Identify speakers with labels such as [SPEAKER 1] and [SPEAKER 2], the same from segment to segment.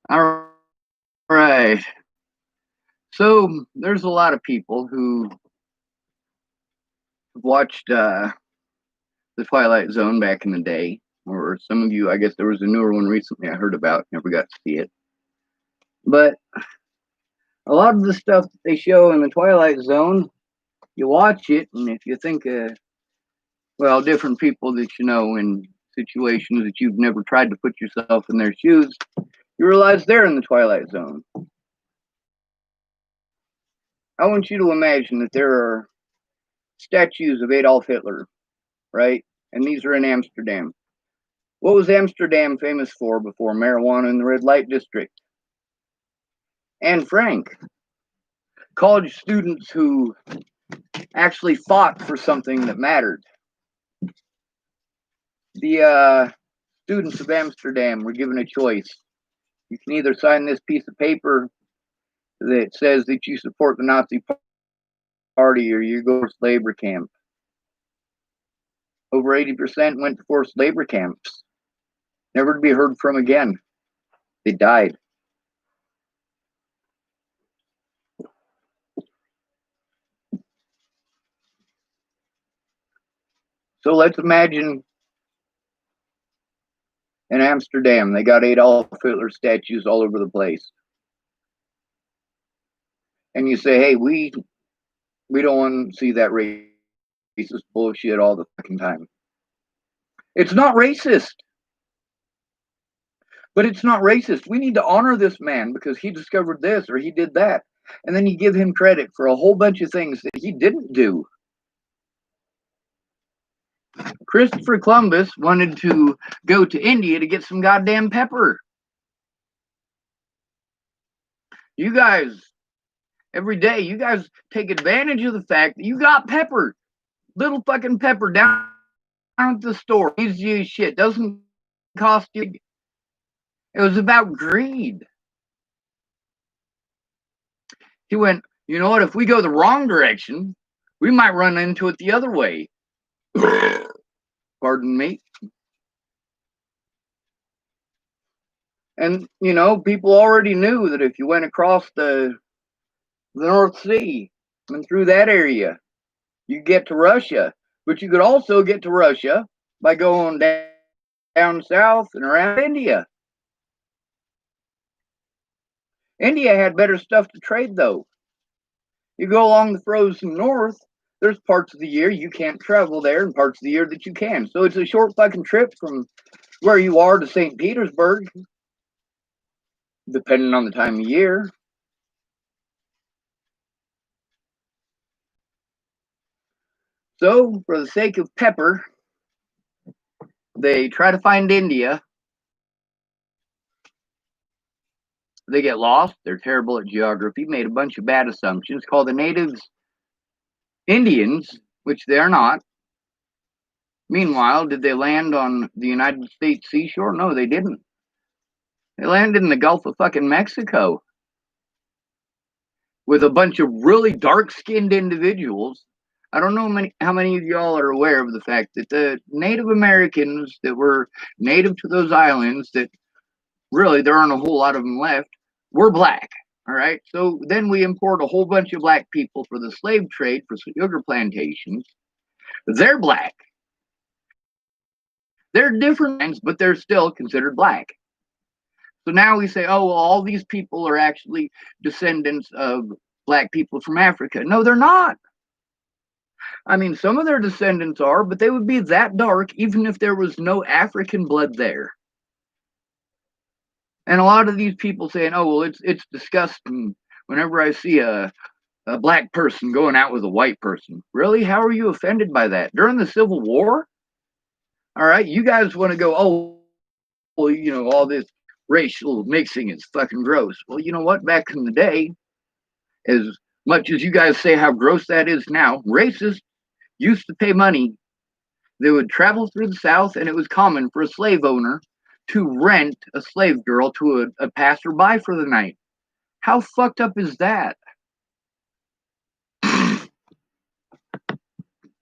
[SPEAKER 1] All right. So there's a lot of people who watched the Twilight Zone back in the day, or some of you, I guess there was a newer one recently I heard about, never got to see it. But a lot of the stuff that they show in the Twilight Zone, you watch it, and if you think, well, different people that you know in situations that you've never tried to put yourself in their shoes, you realize they're in the Twilight Zone. I want you to imagine that there are statues of Adolf Hitler, right? And these are in Amsterdam. What was Amsterdam famous for before marijuana in the red light district? Anne Frank. College students who actually fought for something that mattered. The students of Amsterdam were given a choice. You can either sign this piece of paper that says that you support the Nazi party or you go to labor camp. Over 80% went to forced labor camps, never to be heard from again. They died. So let's imagine in Amsterdam, they got Adolf Hitler statues all over the place. And you say, hey, we don't want to see that racist bullshit all the fucking time. It's not racist. But it's not racist. We need to honor this man because he discovered this or he did that. And then you give him credit for a whole bunch of things that he didn't do. Christopher Columbus wanted to go to India to get some goddamn pepper. You guys, every day, you guys take advantage of the fact that you got pepper. Little fucking pepper down at the store. Easy as shit. Doesn't cost you. It was about greed. He went, you know what? If we go the wrong direction, we might run into it the other way. Pardon me. And, you know, people already knew that if you went across the North Sea and through that area, you get to Russia. But you could also get to Russia by going down south and around India. India had better stuff to trade, though. You go along the frozen north, there's parts of the year you can't travel there and parts of the year that you can. So it's a short fucking trip from where you are to St. Petersburg, depending on the time of year. So, for the sake of pepper, they try to find India. They get lost. They're terrible at geography, made a bunch of bad assumptions, call the natives Indians, which they are not. Meanwhile, did they land on the United States seashore? No, they didn't. They landed in the Gulf of fucking Mexico with a bunch of really dark-skinned individuals. I don't know how many of y'all are aware of the fact that the Native Americans that were native to those islands, that really there aren't a whole lot of them left, were black. All right. So then we import a whole bunch of black people for the slave trade for sugar plantations. They're black. They're different, but they're still considered black. So now we say, oh, well, all these people are actually descendants of black people from Africa. No, they're not. I mean, some of their descendants are, but they would be that dark even if there was no African blood there. And a lot of these people saying, oh, well, it's disgusting whenever I see a black person going out with a white person. Really? How are you offended by that? During the Civil War? All right, you guys want to go, oh, well, you know, all this racial mixing is fucking gross. Well, you know what? Back in the day, as much as you guys say how gross that is now, racists used to pay money. They would travel through the South, and it was common for a slave owner to rent a slave girl to a passerby for the night. How fucked up is that?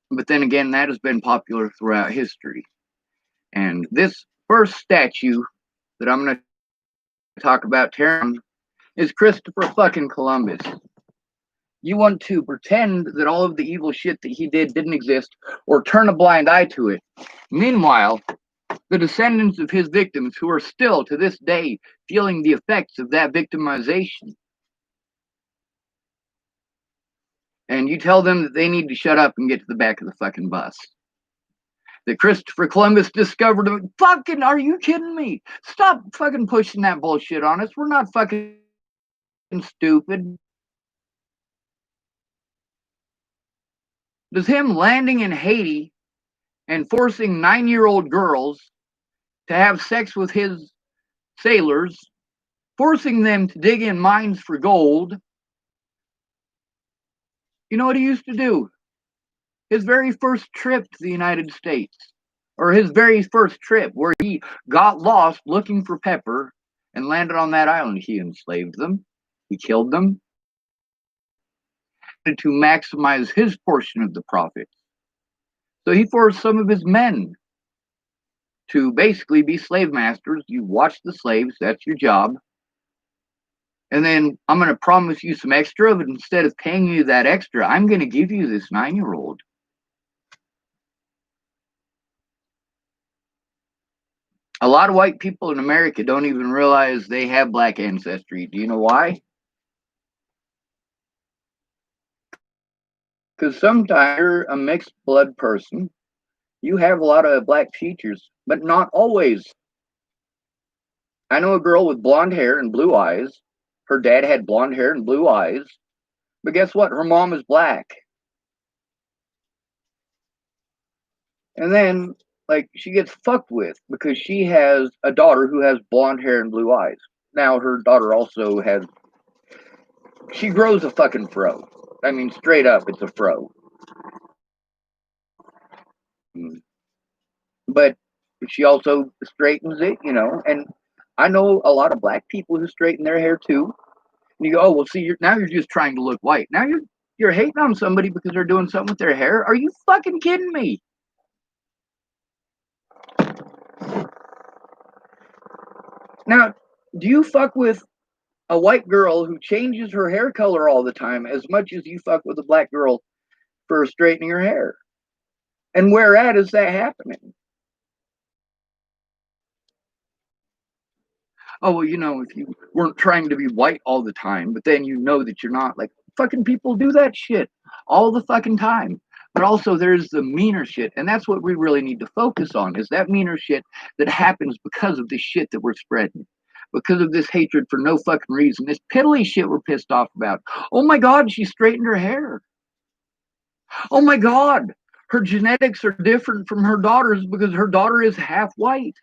[SPEAKER 1] But then again, that has been popular throughout history. And this first statue that I'm going to talk about terrorism is Christopher fucking Columbus. You want to pretend that all of the evil shit that he did didn't exist or turn a blind eye to it. Meanwhile, the descendants of his victims who are still to this day feeling the effects of that victimization. And you tell them that they need to shut up and get to the back of the fucking bus. That Christopher Columbus discovered them. Fucking, are you kidding me? Stop fucking pushing that bullshit on us. We're not fucking stupid. Does him landing in Haiti and forcing 9-year-old girls to have sex with his sailors, forcing them to dig in mines for gold, you know what he used to do? His very first trip to the United States, or his very first trip where he got lost looking for pepper and landed on that island, he enslaved them, he killed them, to maximize his portion of the profits. So he forced some of his men to basically be slave masters. You watch the slaves, that's your job. And then I'm going to promise you some extra, but instead of paying you that extra, I'm going to give you this 9-year-old. A lot of white people in America don't even realize they have black ancestry. Do you know why? Because sometimes you're a mixed blood person. You have a lot of black features, but not always. I know a girl with blonde hair and blue eyes. Her dad had blonde hair and blue eyes. But guess what? Her mom is black. And then, like, she gets fucked with because she has a daughter who has blonde hair and blue eyes. Now, her daughter also has... She grows a fucking fro. I mean, straight up, it's a fro. But she also straightens it, you know. And I know a lot of black people who straighten their hair, too. And you go, oh, well, see, now you're just trying to look white. Now you're hating on somebody because they're doing something with their hair? Are you fucking kidding me? Now, do you fuck with a white girl who changes her hair color all the time as much as you fuck with a black girl for straightening her hair? And where at is that happening? Oh, well, you know, if you weren't trying to be white all the time, but then you know that you're not, like, fucking people do that shit all the fucking time. But also there's the meaner shit, and that's what we really need to focus on, is that meaner shit that happens because of the shit that we're spreading. Because of this hatred for no fucking reason. This piddly shit we're pissed off about. Oh my God, she straightened her hair. Oh my God, her genetics are different from her daughter's because her daughter is half white.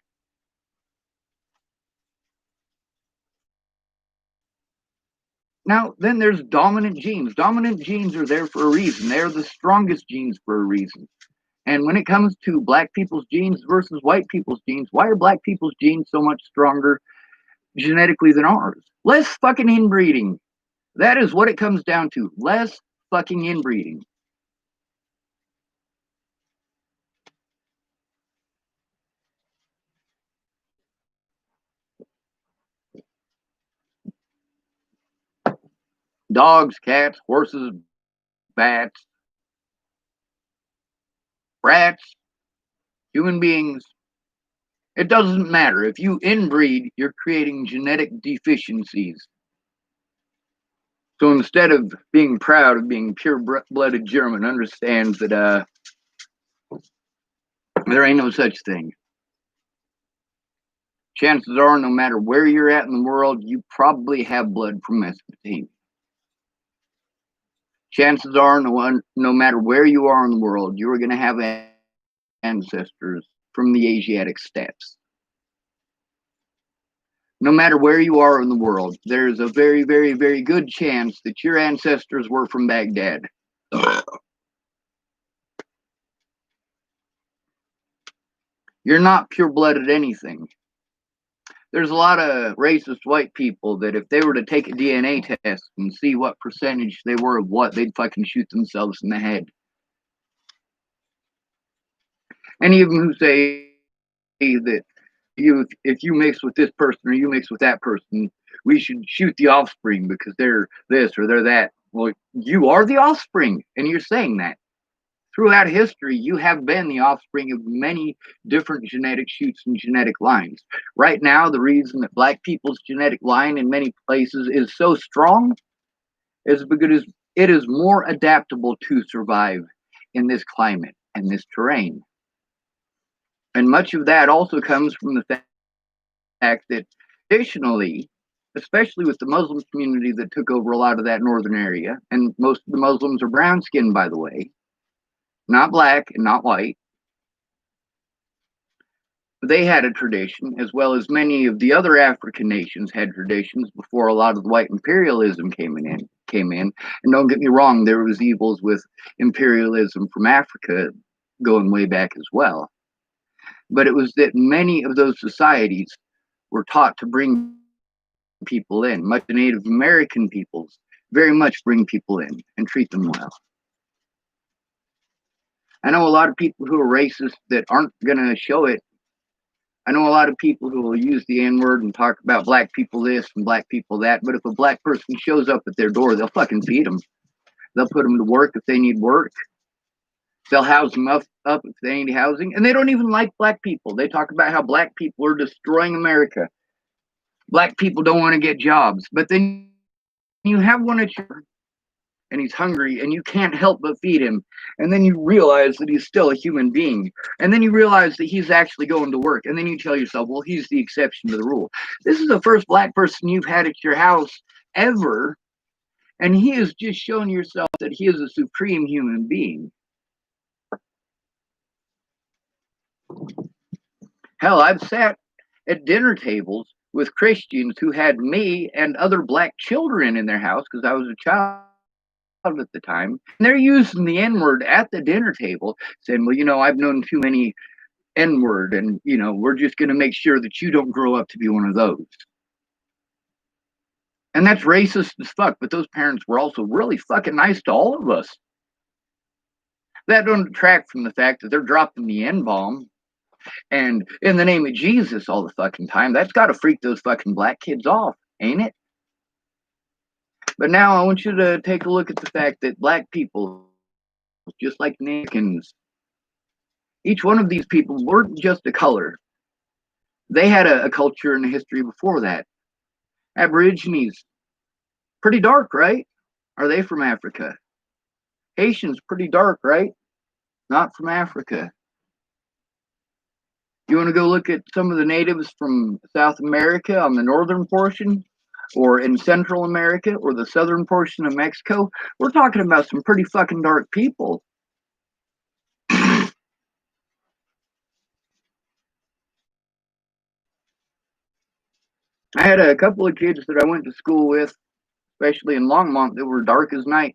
[SPEAKER 1] Now, then there's dominant genes. Dominant genes are there for a reason. They're the strongest genes for a reason. And when it comes to black people's genes versus white people's genes, why are black people's genes so much stronger genetically than ours? Less fucking inbreeding. That is what it comes down to. Less fucking inbreeding. Dogs, cats, horses, bats, rats, human beings. It doesn't matter. If you inbreed, you're creating genetic deficiencies. So instead of being proud of being pure-blooded German, understands that there ain't no such thing. Chances are, no matter where you're at in the world, you probably have blood from Mesopotamia. Chances are, no matter where you are in the world, you are going to have ancestors from the Asiatic steppes. No matter where you are in the world, there's a very, very, very good chance that your ancestors were from Baghdad. You're not pure-blooded anything. There's a lot of racist white people that if they were to take a DNA test and see what percentage they were of what, they'd fucking shoot themselves in the head. Any of them who say that if you mix with this person or you mix with that person, we should shoot the offspring because they're this or they're that. Well, you are the offspring, and you're saying that. Throughout history, you have been the offspring of many different genetic shoots and genetic lines. Right now, the reason that black people's genetic line in many places is so strong is because it is more adaptable to survive in this climate and this terrain. And much of that also comes from the fact that traditionally, especially with the Muslim community that took over a lot of that northern area, and most of the Muslims are brown skinned, by the way, not black and not white. They had a tradition, as well as many of the other African nations had traditions before a lot of the white imperialism came in. And don't get me wrong, there was evils with imperialism from Africa going way back as well. But it was that many of those societies were taught to bring people in. Much the Native American peoples very much bring people in and treat them well. I know a lot of people who are racist that aren't going to show it. I know a lot of people who will use the N-word and talk about black people this and black people that, but if a black person shows up at their door, they'll fucking feed them. They'll put them to work if they need work. They'll house them up if they need housing. And they don't even like black people. They talk about how black people are destroying America. Black people don't want to get jobs. But then you have one at your and he's hungry and you can't help but feed him, and then you realize that he's still a human being, and then you realize that he's actually going to work, and then you tell yourself, well, he's the exception to the rule. This is the first black person you've had at your house ever, and he has just shown yourself that he is a supreme human being. Hell, I've sat at dinner tables with Christians who had me and other black children in their house because I was a child at the time, and they're using the N-word at the dinner table, saying, well, you know, I've known too many N-word, and, you know, we're just going to make sure that you don't grow up to be one of those. And that's racist as fuck, but those parents were also really fucking nice to all of us. That don't detract from the fact that they're dropping the N-bomb and in the name of Jesus all the fucking time. That's got to freak those fucking black kids off, ain't it? But now I want you to take a look at the fact that black people, just like Americans, each one of these people weren't just a color. They had a culture and a history before that. Aborigines, pretty dark, right? Are they from Africa? Haitians, pretty dark, right? Not from Africa. You want to go look at some of the natives from South America on the northern portion, or in Central America, or the southern portion of Mexico? We're talking about some pretty fucking dark people. I had a couple of kids that I went to school with, especially in Longmont, that were dark as night.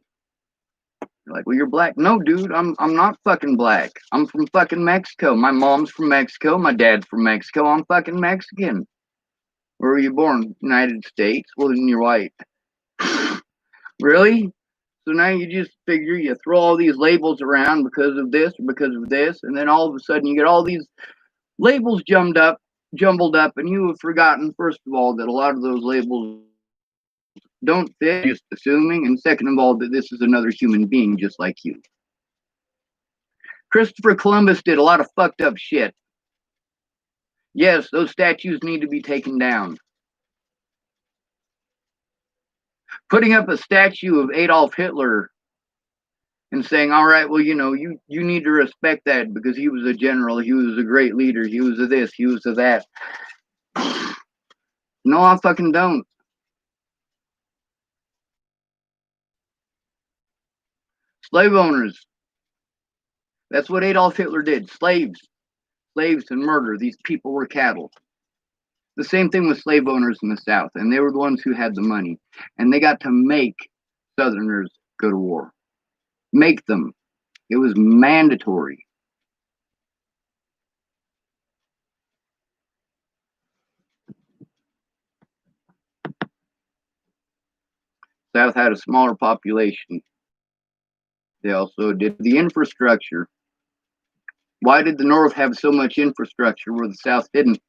[SPEAKER 1] They're like, well, you're black. No, dude, I'm not fucking black. I'm from fucking Mexico. My mom's from Mexico. My dad's from Mexico. I'm fucking Mexican. Where were you born? United States. Well, then you're white. Really? So now you just figure you throw all these labels around because of this or because of this, and then all of a sudden you get all these labels jumbled up, and you have forgotten, first of all, that a lot of those labels don't fit, just assuming, and second of all, that this is another human being just like you. Christopher Columbus did a lot of fucked up shit. Yes, those statues need to be taken down. Putting up a statue of Adolf Hitler and saying, all right, well, you know, you need to respect that because he was a general, he was a great leader, he was a this, he was a that. No, I fucking don't. Slave owners. That's what Adolf Hitler did. Slaves and murder. These people were cattle. The same thing with slave owners in the South, and they were the ones who had the money, and they got to make Southerners go to war. Make them. It was mandatory. South had a smaller population. They also did the infrastructure. Why did the North have so much infrastructure where the South didn't?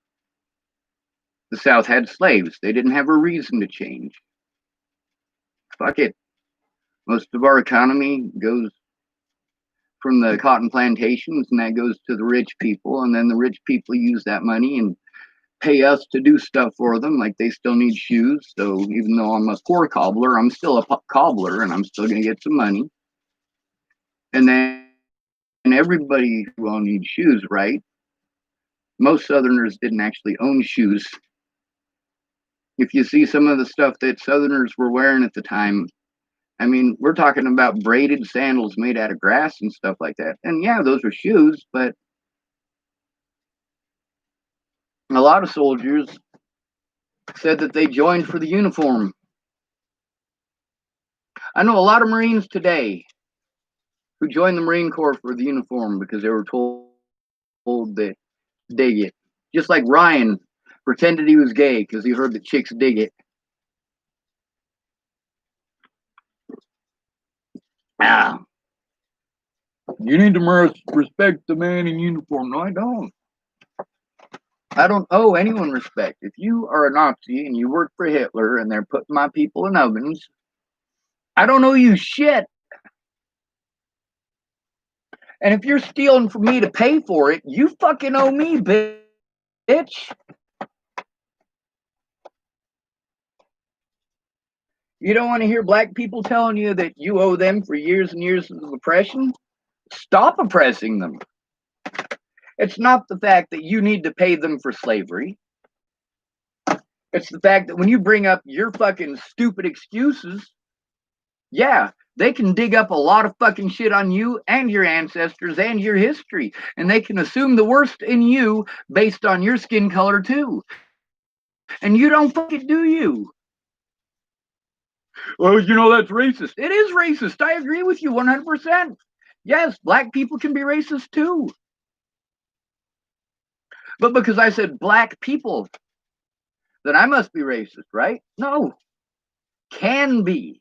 [SPEAKER 1] The South had slaves. They didn't have a reason to change. Fuck it. Most of our economy goes from the cotton plantations, and that goes to the rich people, and then the rich people use that money and pay us to do stuff for them. Like, they still need shoes, so even though I'm a poor cobbler, I'm still a cobbler, and I'm still going to get some money. And then everybody who all needs shoes, right? Most Southerners didn't actually own shoes. If you see some of the stuff that Southerners were wearing at the time, I mean, we're talking about braided sandals made out of grass and stuff like that. And yeah, those are shoes, but a lot of soldiers said that they joined for the uniform. I know a lot of Marines today who joined the Marine Corps for the uniform because they were told that dig it. Just like Ryan pretended he was gay because he heard that chicks dig it. Ah, you need to respect the man in uniform. No, I don't. I don't owe anyone respect. If you are a Nazi and you work for Hitler and they're putting my people in ovens, I don't owe you shit. And if you're stealing from me to pay for it, you fucking owe me, bitch. You don't want to hear black people telling you that you owe them for years and years of oppression? Stop oppressing them. It's not the fact that you need to pay them for slavery. It's the fact that when you bring up your fucking stupid excuses, yeah, they can dig up a lot of fucking shit on you and your ancestors and your history. And they can assume the worst in you based on your skin color too. And you don't fucking do you. Well, you know, that's racist. It is racist. I agree with you 100%. Yes, black people can be racist too. But because I said black people, then I must be racist, right? No. Can be.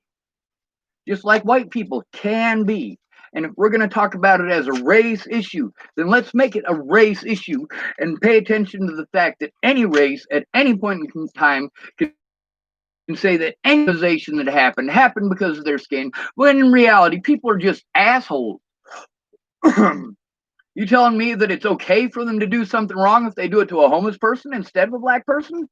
[SPEAKER 1] Just like white people can be. And if we're going to talk about it as a race issue, then let's make it a race issue and pay attention to the fact that any race at any point in time can say that any accusation that happened because of their skin, when in reality, people are just assholes. You telling me that it's okay for them to do something wrong if they do it to a homeless person instead of a black person?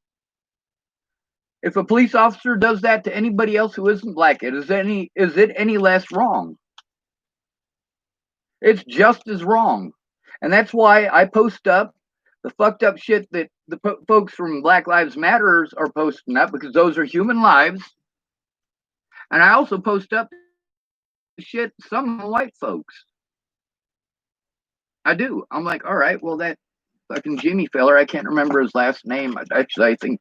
[SPEAKER 1] If a police officer does that to anybody else who isn't black, is it any less wrong? It's just as wrong. And that's why I post up the fucked up shit that the folks from Black Lives Matter are posting up, because those are human lives. And I also post up shit some white folks. I do. I'm like, all right, well, that fucking Jimmy feller, I can't remember his last name. Actually, I think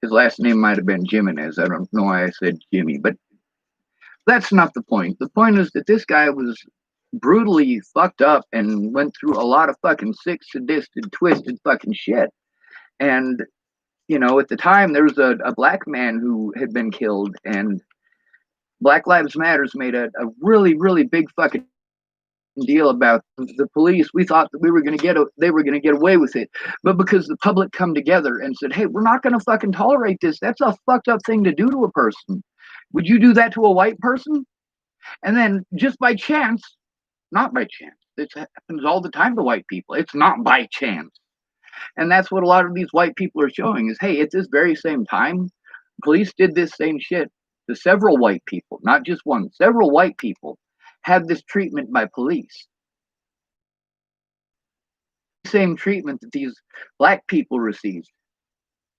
[SPEAKER 1] his last name might have been Jimenez. I don't know why I said Jimmy, but that's not the point. The point is that this guy was brutally fucked up and went through a lot of fucking sick, sadistic, twisted fucking shit. And, you know, at the time, there was a black man who had been killed, and Black Lives Matters made a really, really big fucking deal about the police. We thought that they were going to get away with it, but because the public come together and said, hey, we're not going to fucking tolerate this. That's a fucked up thing to do to a person. Would you do that to a white person? And then just by chance, not by chance, this happens all the time to white people. It's not by chance. And that's what a lot of these white people are showing is, hey, at this very same time, police did this same shit to several white people, not just one. Several white people had this treatment by police. Same treatment that these black people received.